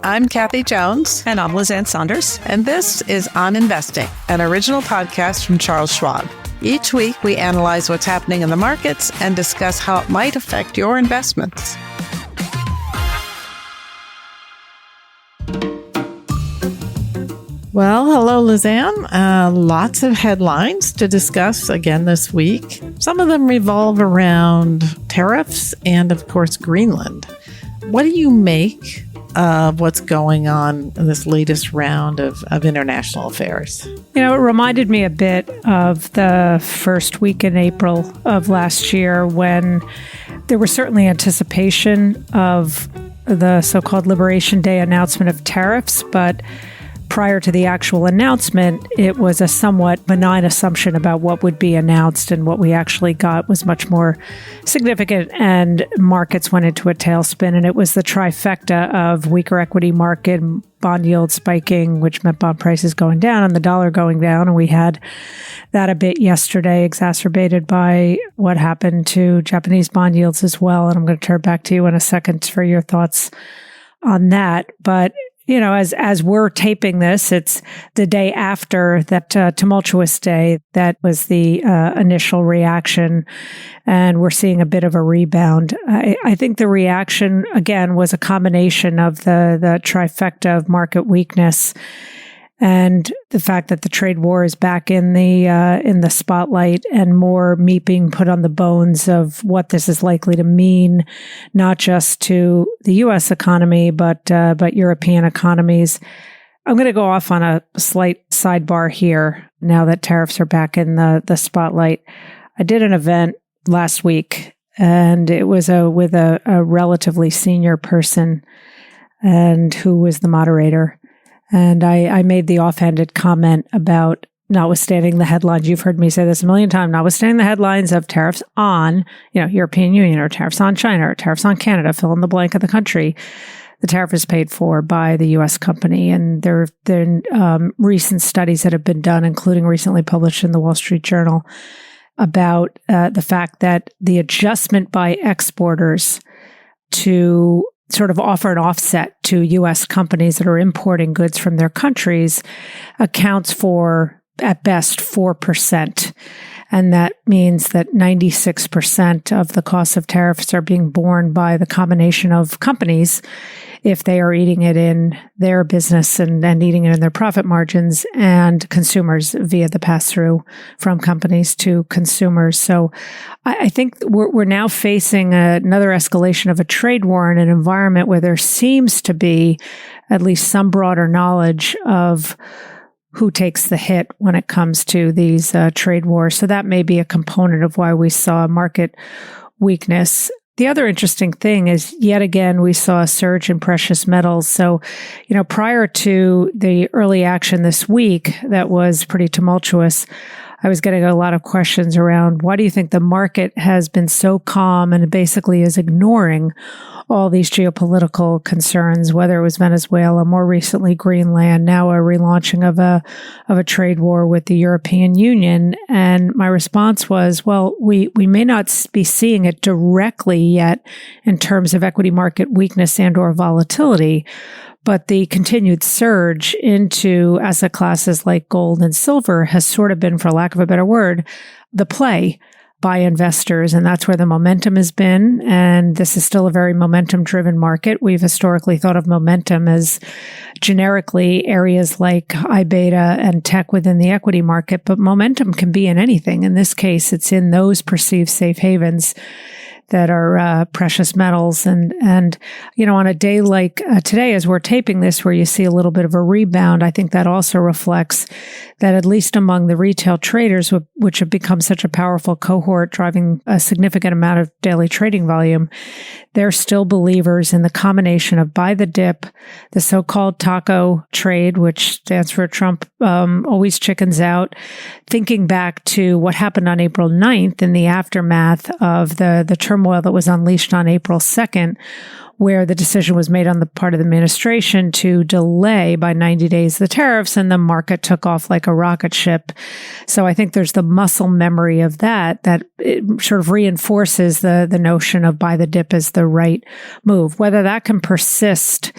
I'm Kathy Jones. And I'm Lizanne Sonders. And this is On Investing, an original podcast from Charles Schwab. Each week, we analyze what's happening in the markets and discuss how it might affect your investments. Well, hello, Lizanne. Lots of headlines to discuss again this week. Some of them revolve around tariffs and, of course, Greenland. What do you make of what's going on in this latest round of international affairs? You know, it reminded me a bit of the first week in April of last year when there was certainly anticipation of the so-called Liberation Day announcement of tariffs, but prior to the actual announcement, it was a somewhat benign assumption about what would be announced, and what we actually got was much more significant, and markets went into a tailspin. And it was the trifecta of weaker equity market, bond yields spiking, which meant bond prices going down and the dollar going down. And we had that a bit yesterday, exacerbated by what happened to Japanese bond yields as well. And I'm going to turn back to you in a second for your thoughts on that. But you know, as we're taping this, it's the day after that tumultuous day. That was the initial reaction, and we're seeing a bit of a rebound. I think the reaction, again, was a combination of the trifecta of market weakness and the fact that the trade war is back in the spotlight, and more meat being put on the bones of what this is likely to mean, not just to the U.S. economy, but European economies. I'm going to go off on a slight sidebar here now that tariffs are back in the spotlight. I did an event last week, and it was with a relatively senior person, and who was the moderator. And I made the offhanded comment about, notwithstanding the headlines, you've heard me say this a million times, notwithstanding the headlines of tariffs on, European Union, or tariffs on China, or tariffs on Canada, fill in the blank of the country, the tariff is paid for by the U.S. company. And there have been recent studies that have been done, including recently published in the Wall Street Journal, about the fact that the adjustment by exporters to sort of offer an offset to U.S. companies that are importing goods from their countries accounts for, at best, 4%. And that means that 96% of the cost of tariffs are being borne by the combination of companies if they are eating it in their business and eating it in their profit margins, and consumers via the pass-through from companies to consumers. So I think we're now facing another escalation of a trade war in an environment where there seems to be at least some broader knowledge of who takes the hit when it comes to these trade wars. So that may be a component of why we saw market weakness. The other interesting thing is, yet again, we saw a surge in precious metals. So, prior to the early action this week, that was pretty tumultuous, I was getting a lot of questions around, why do you think the market has been so calm and basically is ignoring all these geopolitical concerns, whether it was Venezuela, more recently Greenland, now a relaunching of a trade war with the European Union? And my response was, well, we may not be seeing it directly yet in terms of equity market weakness and or volatility, but the continued surge into asset classes like gold and silver has sort of been, for lack of a better word, the play by investors. And that's where the momentum has been. And this is still a very momentum-driven market. We've historically thought of momentum as generically areas like high beta and tech within the equity market, but momentum can be in anything. In this case, it's in those perceived safe havens that are precious metals. And on a day like today, as we're taping this, where you see a little bit of a rebound, I think that also reflects that at least among the retail traders, which have become such a powerful cohort driving a significant amount of daily trading volume, they're still believers in the combination of buy the dip, the so-called taco trade, which stands for Trump always chickens out, thinking back to what happened on April 9th in the aftermath of the turmoil that was unleashed on April 2nd, where the decision was made on the part of the administration to delay by 90 days the tariffs, and the market took off like a rocket ship. So I think there's the muscle memory of that it sort of reinforces the notion of buy the dip as the right move. Whether that can persist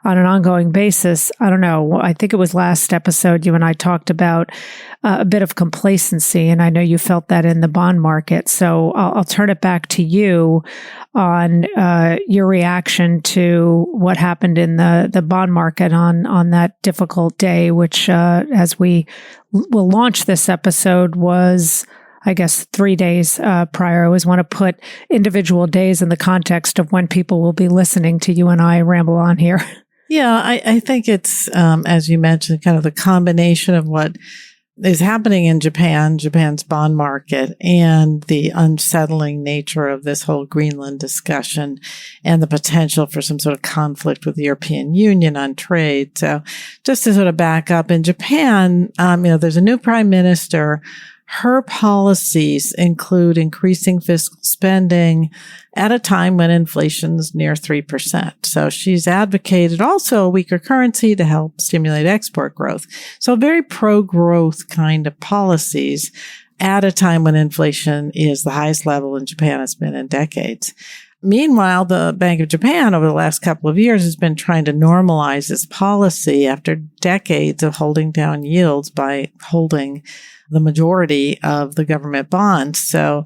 on an ongoing basis. I don't know. I think it was last episode you and I talked about a bit of complacency, and I know you felt that in the bond market. So I'll turn it back to you on your reaction to what happened in the bond market on that difficult day, which, as we will launch this episode, was, I guess, 3 days prior. I always want to put individual days in the context of when people will be listening to you and I ramble on here. Yeah, I think it's, as you mentioned, kind of the combination of what is happening in Japan's bond market, and the unsettling nature of this whole Greenland discussion, and the potential for some sort of conflict with the European Union on trade. So just to sort of back up, in Japan, there's a new prime minister. Her policies include increasing fiscal spending at a time when inflation's near 3%. So she's advocated also a weaker currency to help stimulate export growth. So very pro-growth kind of policies at a time when inflation is the highest level in Japan has been in decades. Meanwhile, the Bank of Japan over the last couple of years has been trying to normalize its policy after decades of holding down yields by holding the majority of the government bonds. So,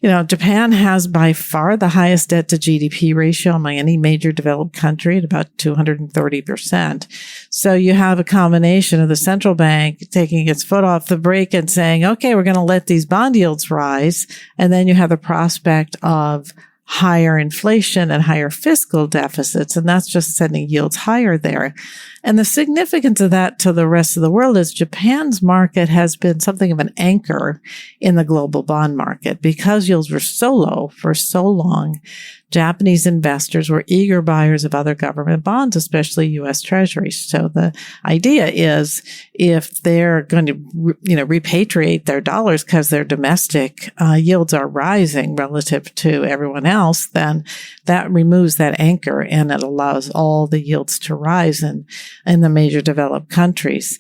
Japan has by far the highest debt to GDP ratio among any major developed country at about 230%. So you have a combination of the central bank taking its foot off the brake and saying, okay, we're going to let these bond yields rise. And then you have the prospect of higher inflation and higher fiscal deficits, and that's just sending yields higher there. And the significance of that to the rest of the world is Japan's market has been something of an anchor in the global bond market. Because yields were so low for so long, Japanese investors were eager buyers of other government bonds, especially U.S. Treasuries. So the idea is if they're going to, repatriate their dollars because their domestic yields are rising relative to everyone else, then that removes that anchor and it allows all the yields to rise in the major developed countries.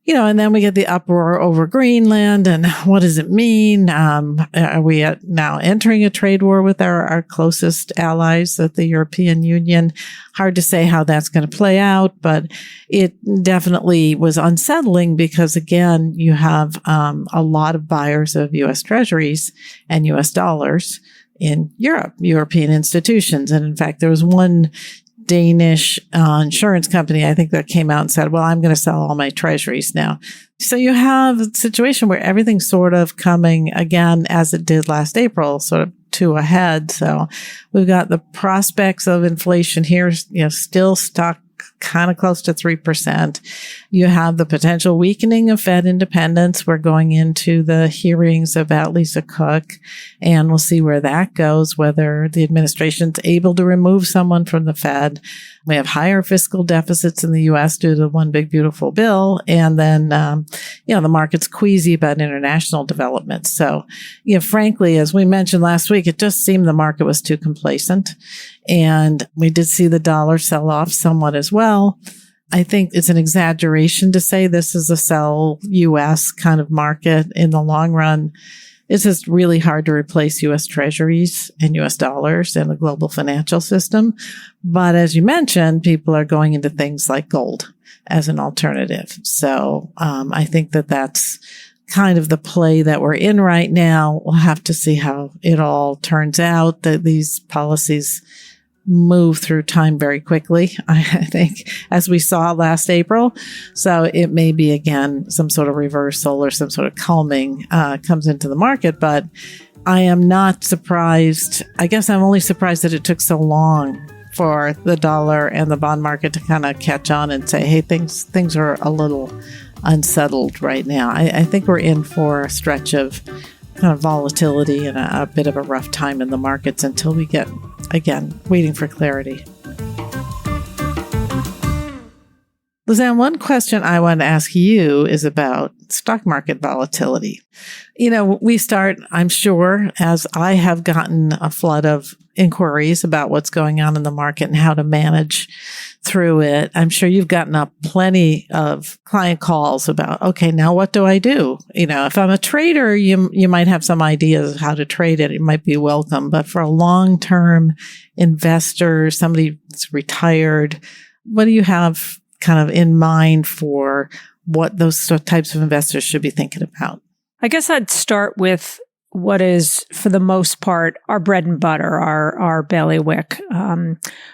And then we get the uproar over Greenland and what does it mean? Are we now entering a trade war with our closest allies at the European Union? Hard to say how that's going to play out, but it definitely was unsettling because, again, you have a lot of buyers of U.S. Treasuries and U.S. dollars in Europe, European institutions. And in fact, there was one Danish insurance company, I think, that came out and said, well, I'm going to sell all my treasuries now. So you have a situation where everything's sort of coming again, as it did last April, sort of to a head. So we've got the prospects of inflation here, still stuck kind of close to 3%. You have the potential weakening of Fed independence. We're going into the hearings about Lisa Cook, and we'll see where that goes, whether the administration's able to remove someone from the Fed. We have higher fiscal deficits in the U.S. due to one big, beautiful bill. And then, the market's queasy about international developments. So, frankly, as we mentioned last week, it just seemed the market was too complacent. And we did see the dollar sell off somewhat as well. I think it's an exaggeration to say this is a sell U.S. kind of market in the long run. It's just really hard to replace U.S. treasuries and U.S. dollars in the global financial system. But as you mentioned, people are going into things like gold as an alternative. So I think that's kind of the play that we're in right now. We'll have to see how it all turns out, that these policies move through time very quickly, I think, as we saw last April. So it may be, again, some sort of reversal or some sort of calming comes into the market. But I am not surprised. I guess I'm only surprised that it took so long for the dollar and the bond market to kind of catch on and say, hey, things are a little unsettled right now. I think we're in for a stretch of kind of volatility and a bit of a rough time in the markets until we get, again, waiting for clarity. Lizanne, one question I want to ask you is about stock market volatility. We start, I'm sure, as I have gotten a flood of inquiries about what's going on in the market and how to manage through it. I'm sure you've gotten up plenty of client calls about, okay, now what do I do? If I'm a trader, you might have some ideas of how to trade it. It might be welcome. But for a long-term investor, somebody that's retired, What do you have kind of in mind for what those types of investors should be thinking about? I guess I'd start with what is, for the most part, our bread and butter, our bailiwick,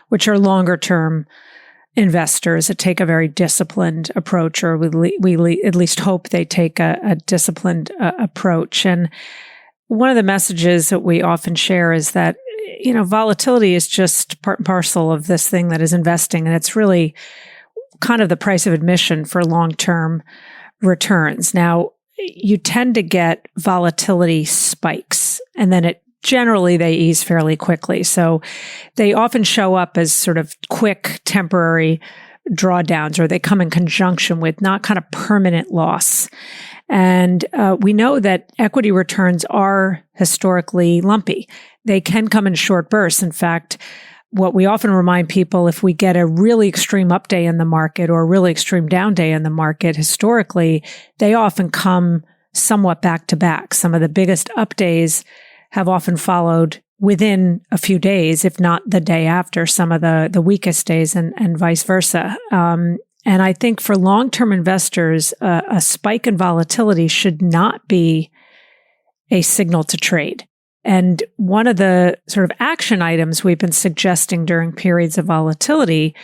which are longer term investors that take a very disciplined approach, or we at least hope they take a disciplined approach. And one of the messages that we often share is that, volatility is just part and parcel of this thing that is investing. And it's really kind of the price of admission for long-term returns. Now, you tend to get volatility spikes, and then they ease fairly quickly. So they often show up as sort of quick temporary drawdowns, or they come in conjunction with not kind of permanent loss. And we know that equity returns are historically lumpy. They can come in short bursts. In fact, what we often remind people, if we get a really extreme up day in the market or a really extreme down day in the market, historically, they often come somewhat back to back. Some of the biggest up days have often followed within a few days, if not the day after some of the weakest days, and vice versa. And I think for long-term investors, a spike in volatility should not be a signal to trade. And one of the sort of action items we've been suggesting during periods of volatility,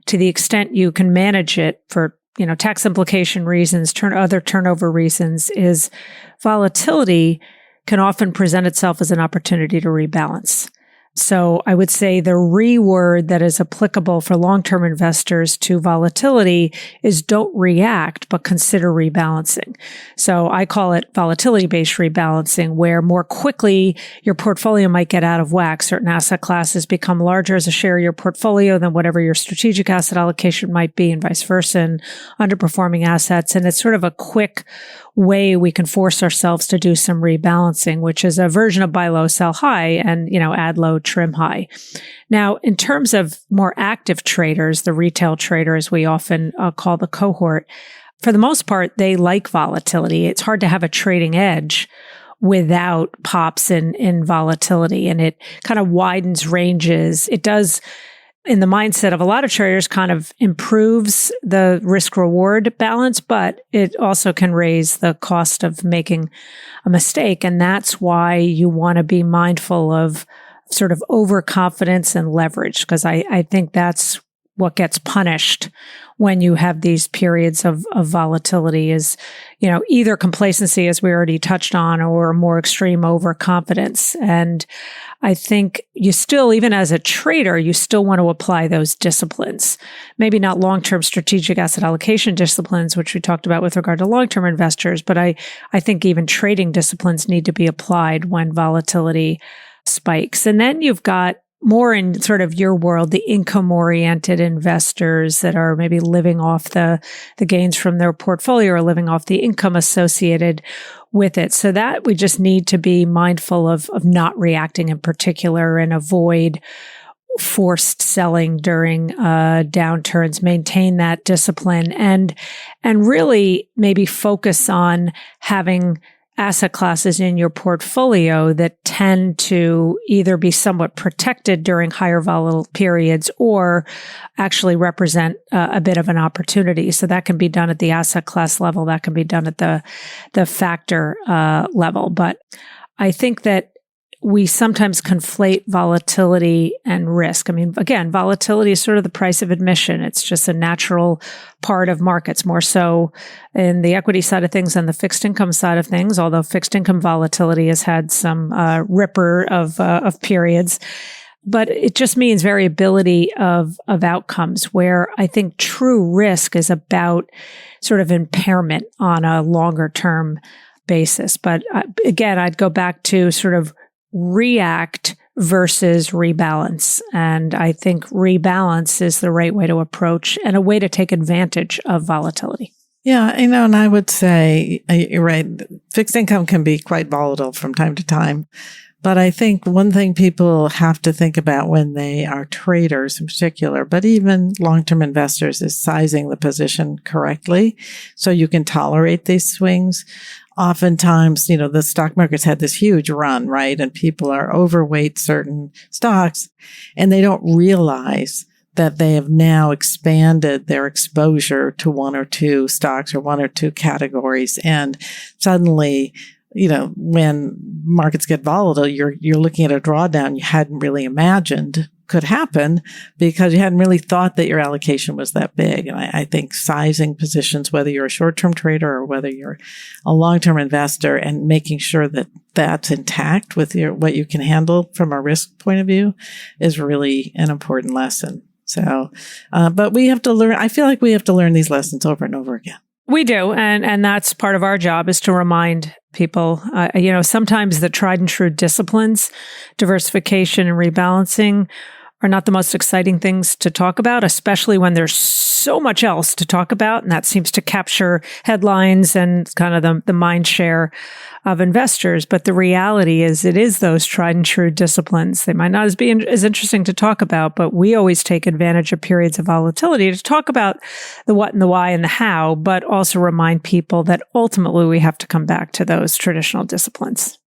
to the extent you can manage it for, tax implication reasons, other turnover reasons, is volatility can often present itself as an opportunity to rebalance. So I would say the reword that is applicable for long-term investors to volatility is don't react, but consider rebalancing. So I call it volatility-based rebalancing, where more quickly your portfolio might get out of whack. Certain asset classes become larger as a share of your portfolio than whatever your strategic asset allocation might be, and vice versa, and underperforming assets. And it's sort of a quick way we can force ourselves to do some rebalancing, which is a version of buy low, sell high, and, add low, trim high. Now, in terms of more active traders, the retail traders we often call the cohort, for the most part, they like volatility. It's hard to have a trading edge without pops in volatility, and it kind of widens ranges. It does, in the mindset of a lot of traders, kind of improves the risk reward balance, but it also can raise the cost of making a mistake. And that's why you want to be mindful of sort of overconfidence and leverage, because I think that's what gets punished when you have these periods of volatility is, either complacency, as we already touched on, or more extreme overconfidence. And I think you still, even as a trader, you still want to apply those disciplines. Maybe not long-term strategic asset allocation disciplines, which we talked about with regard to long-term investors, but I think even trading disciplines need to be applied when volatility spikes. And then you've got more in sort of your world, the income-oriented investors that are maybe living off the gains from their portfolio or living off the income associated with it. So that we just need to be mindful of not reacting in particular, and avoid forced selling during downturns, maintain that discipline, and really maybe focus on having asset classes in your portfolio that tend to either be somewhat protected during higher volatile periods or actually represent a bit of an opportunity. So that can be done at the asset class level. That can be done at the factor level. But I think that we sometimes conflate volatility and risk. I mean, again, volatility is sort of the price of admission. It's just a natural part of markets, more so in the equity side of things than the fixed income side of things, although fixed income volatility has had some ripper of periods. But it just means variability of outcomes, where I think true risk is about sort of impairment on a longer term basis. But again, I'd go back to sort of react versus rebalance. And I think rebalance is the right way to approach and a way to take advantage of volatility. Yeah, and I would say, you're right, fixed income can be quite volatile from time to time. But I think one thing people have to think about when they are traders in particular, but even long-term investors, is sizing the position correctly so you can tolerate these swings. Oftentimes, the stock market's had this huge run, right? And people are overweight certain stocks, and they don't realize that they have now expanded their exposure to one or two stocks or one or two categories. And suddenly, when markets get volatile, you're looking at a drawdown you hadn't really imagined could happen because you hadn't really thought that your allocation was that big. And I think sizing positions, whether you're a short-term trader or whether you're a long-term investor, and making sure that that's intact with what you can handle from a risk point of view, is really an important lesson. So, but we have to learn. I feel like we have to learn these lessons over and over again. We do. And that's part of our job, is to remind people, sometimes the tried and true disciplines, diversification and rebalancing, are not the most exciting things to talk about, especially when there's so much else to talk about. And that seems to capture headlines and kind of the mind share of investors. But the reality is, it is those tried and true disciplines. They might not be as interesting to talk about, but we always take advantage of periods of volatility to talk about the what and the why and the how, but also remind people that ultimately we have to come back to those traditional disciplines.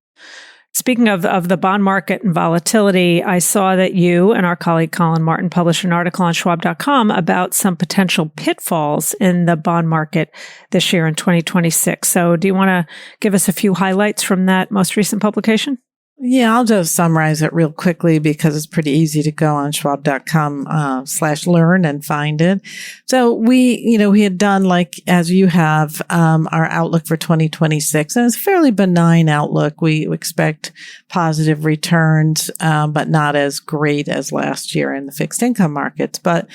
Speaking of the bond market and volatility, I saw that you and our colleague Colin Martin published an article on Schwab.com about some potential pitfalls in the bond market this year in 2026. So do you want to give us a few highlights from that most recent publication? Yeah, I'll just summarize it real quickly because it's pretty easy to go on schwab.com/learn and find it. So we had done, like, as you have, our outlook for 2026, and it's a fairly benign outlook. We expect positive returns, but not as great as last year in the fixed income markets. But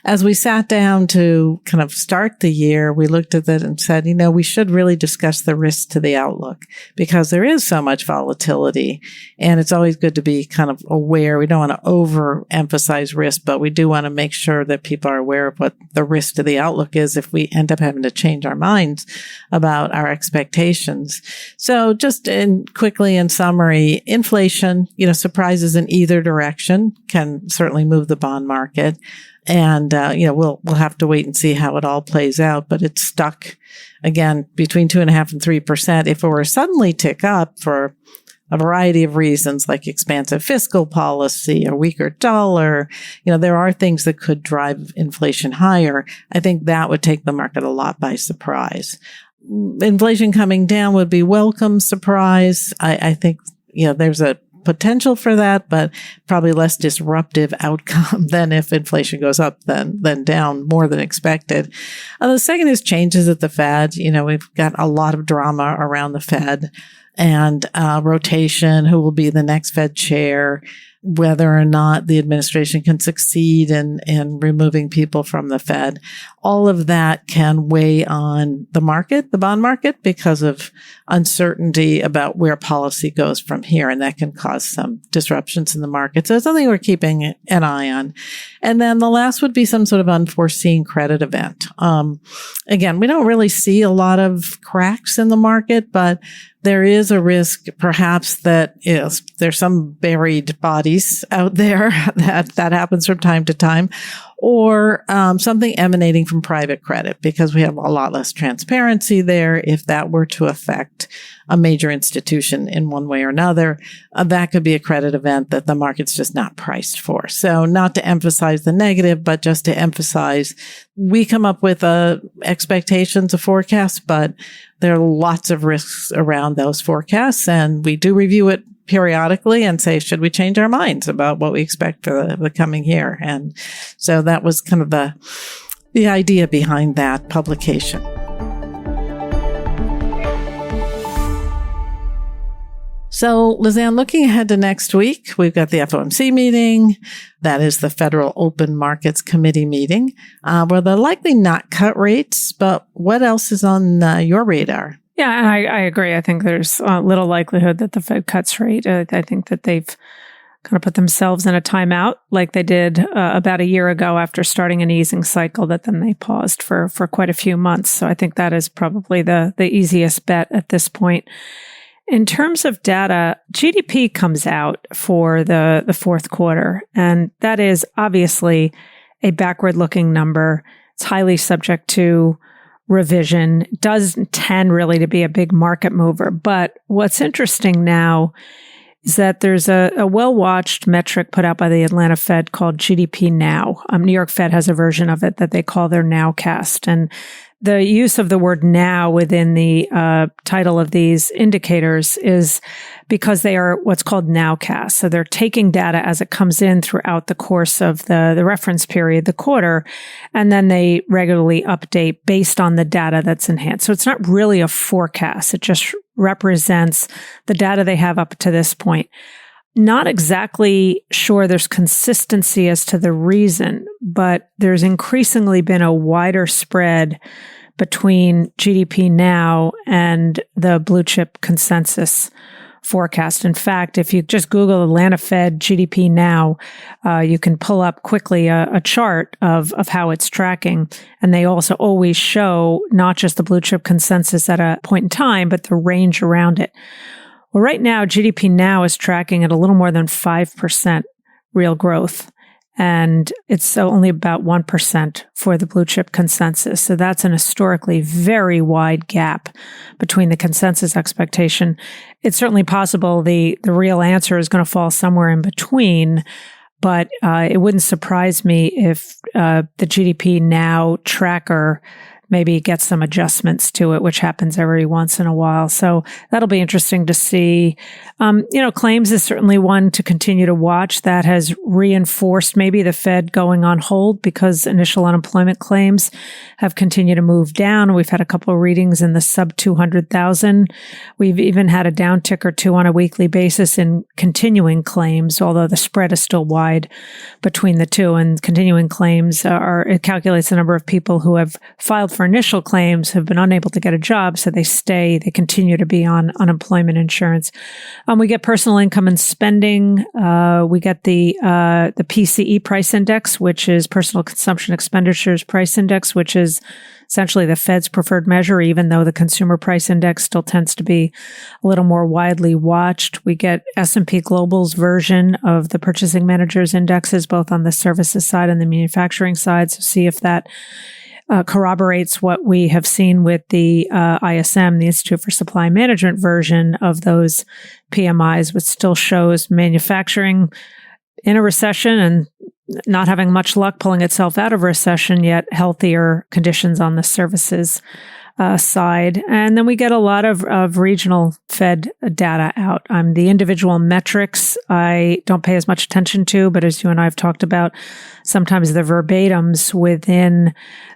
as we sat down to kind of start the year, we looked at it and said, we should really discuss the risks to the outlook because there is so much volatility. And it's always good to be kind of aware. We don't want to overemphasize risk, but we do want to make sure that people are aware of what the risk to the outlook is if we end up having to change our minds about our expectations. So just quickly in summary, inflation, surprises in either direction can certainly move the bond market. And, we'll have to wait and see how it all plays out, but it's stuck again between 2.5% and 3%. If it were to suddenly tick up for a variety of reasons, like expansive fiscal policy, a weaker dollar, there are things that could drive inflation higher. I think that would take the market a lot by surprise. Inflation coming down would be welcome surprise. I think, there's a potential for that, but probably less disruptive outcome than if inflation goes up than down more than expected. The second is changes at the Fed. We've got a lot of drama around the Fed and rotation, who will be the next Fed chair, whether or not the administration can succeed in removing people from the Fed. All of that can weigh on the market, the bond market, because of uncertainty about where policy goes from here. And that can cause some disruptions in the market. So it's something we're keeping an eye on. And then the last would be some sort of unforeseen credit event. Again, we don't really see a lot of cracks in the market, but there is a risk perhaps that there's some buried bodies out there that happens from time to time, or something emanating from private credit, because we have a lot less transparency there. If that were to affect a major institution in one way or another, that could be a credit event that the market's just not priced for. So not to emphasize the negative, but just to emphasize, we come up with expectations, a forecast, but there are lots of risks around those forecasts, and we do review it periodically and say, should we change our minds about what we expect for the coming year? And so that was kind of the idea behind that publication. So, Lizanne, looking ahead to next week, we've got the FOMC meeting. That is the Federal Open Markets Committee meeting, where they'll likely not cut rates. But what else is on your radar? Yeah, and I agree. I think there's little likelihood that the Fed cuts rate. I think that they've kind of put themselves in a timeout like they did about a year ago after starting an easing cycle that then they paused for quite a few months. So I think that is probably the easiest bet at this point. In terms of data, GDP comes out for the fourth quarter, and that is obviously a backward-looking number. It's highly subject to revision. It doesn't tend really to be a big market mover. But what's interesting now is that there's a well-watched metric put out by the Atlanta Fed called GDP Now. New York Fed has a version of it that they call their Nowcast. And the use of the word now within the title of these indicators is because they are what's called nowcast. So they're taking data as it comes in throughout the course of the reference period, the quarter, and then they regularly update based on the data that's in hand. So it's not really a forecast. It just represents the data they have up to this point. Not exactly sure there's consistency as to the reason, but there's increasingly been a wider spread between GDP Now and the blue chip consensus forecast. In fact, if you just Google Atlanta Fed GDP Now, you can pull up quickly a chart of how it's tracking. And they also always show not just the blue chip consensus at a point in time, but the range around it. Well, right now, GDP Now is tracking at a little more than 5% real growth. And it's only about 1% for the blue chip consensus. So that's an historically very wide gap between the consensus expectation. It's certainly possible the real answer is going to fall somewhere in between, but it wouldn't surprise me if the GDP Now tracker maybe get some adjustments to it, which happens every once in a while. So that'll be interesting to see. Claims is certainly one to continue to watch. That has reinforced maybe the Fed going on hold because initial unemployment claims have continued to move down. We've had a couple of readings in the sub 200,000. We've even had a downtick or two on a weekly basis in continuing claims, although the spread is still wide between the two. And continuing claims it calculates the number of people who have filed for initial claims, have been unable to get a job, so they continue to be on unemployment insurance. We get personal income and spending. We get the PCE price index, which is personal consumption expenditures price index, which is essentially the Fed's preferred measure, even though the consumer price index still tends to be a little more widely watched. We get S&P Global's version of the purchasing managers indexes, both on the services side and the manufacturing side. So see if that corroborates what we have seen with the ISM, the Institute for Supply Management version of those PMIs, which still shows manufacturing in a recession and not having much luck pulling itself out of recession, yet healthier conditions on the services side. And then we get a lot of regional Fed data out. The individual metrics I don't pay as much attention to, but as you and I have talked about, sometimes the verbatims within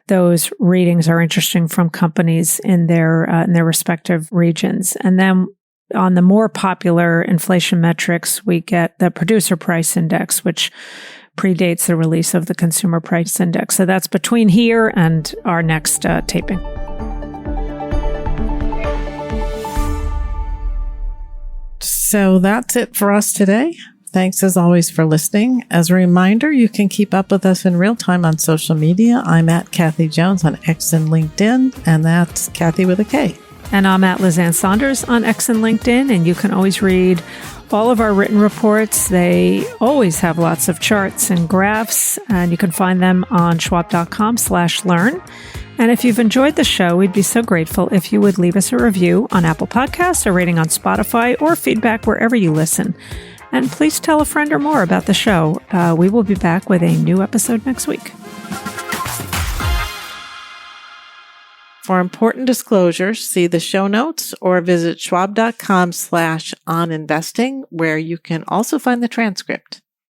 those readings are interesting from companies in their respective regions. And then on the more popular inflation metrics, we get the producer price index, which predates the release of the consumer price index. So that's between here and our next taping. So that's it for us today. Thanks as always for listening. As a reminder, you can keep up with us in real time on social media. I'm at Kathy Jones on X and LinkedIn, and that's Kathy with a K. And I'm at Lizanne Sonders on X and LinkedIn, and you can always read all of our written reports. They always have lots of charts and graphs, and you can find them on schwab.com/learn. And if you've enjoyed the show, we'd be so grateful if you would leave us a review on Apple Podcasts, a rating on Spotify, or feedback wherever you listen. And please tell a friend or more about the show. We will be back with a new episode next week. For important disclosures, see the show notes or visit schwab.com/oninvesting, where you can also find the transcript.